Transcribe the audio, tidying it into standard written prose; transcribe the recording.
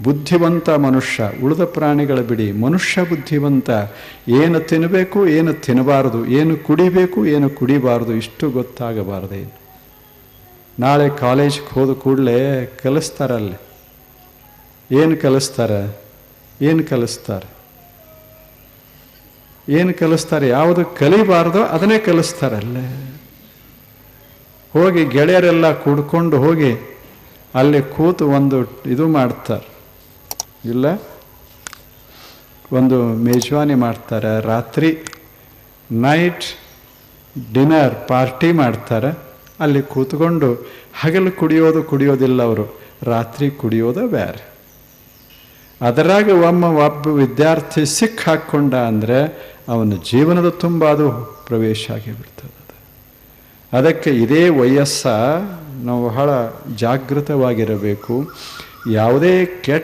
ಬುದ್ಧಿವಂತ ಮನುಷ್ಯ, ಉಳಿದ ಪ್ರಾಣಿಗಳ ಬಿಡಿ, ಮನುಷ್ಯ ಬುದ್ಧಿವಂತ. ಏನು ತಿನ್ನಬೇಕು, ಏನು ತಿನ್ನಬಾರದು, ಏನು ಕುಡಿಬೇಕು, ಏನು ಕುಡಿಬಾರದು, ಇಷ್ಟು ಗೊತ್ತಾಗಬಾರದೆ. ನಾಳೆ ಕಾಲೇಜ್ಗೆ ಹೋದ ಕೂಡಲೇ ಕಲಿಸ್ತಾರಲ್ಲಿ. ಏನು ಕಲಿಸ್ತಾರೆ? ಯಾವುದು ಕಲಿಬಾರ್ದೋ ಅದನ್ನೇ ಕಲಿಸ್ತಾರಲ್ಲೇ. ಹೋಗಿ ಗೆಳೆಯರೆಲ್ಲ ಕೂಡ್ಕೊಂಡು ಹೋಗಿ ಅಲ್ಲಿ ಕೂತು ಒಂದು ಇದು ಮಾಡ್ತಾರೆ, ಇಲ್ಲ ಒಂದು ಮೇಜವಾನಿ ಮಾಡ್ತಾರೆ, ರಾತ್ರಿ ನೈಟ್ ಡಿನ್ನರ್ ಪಾರ್ಟಿ ಮಾಡ್ತಾರೆ. ಅಲ್ಲಿ ಕೂತ್ಕೊಂಡು ಹಗಲು ಕುಡಿಯೋದಿಲ್ಲ ಅವರು, ರಾತ್ರಿ ಕುಡಿಯೋದು ಬೇರೆ. ಅದರಾಗ ಒಬ್ಬ ವಿದ್ಯಾರ್ಥಿ ಸಿಕ್ಕ ಹಾಕ್ಕೊಂಡ ಅಂದರೆ ಅವನ ಜೀವನದ ತುಂಬ ಅದು ಪ್ರವೇಶ ಆಗಿಬಿಡ್ತದೆ. ಅದಕ್ಕೆ ಇದೇ ವಯಸ್ಸ ನಾವು ಬಹಳ ಜಾಗೃತವಾಗಿರಬೇಕು. ಯಾವುದೇ ಕೆಟ್ಟ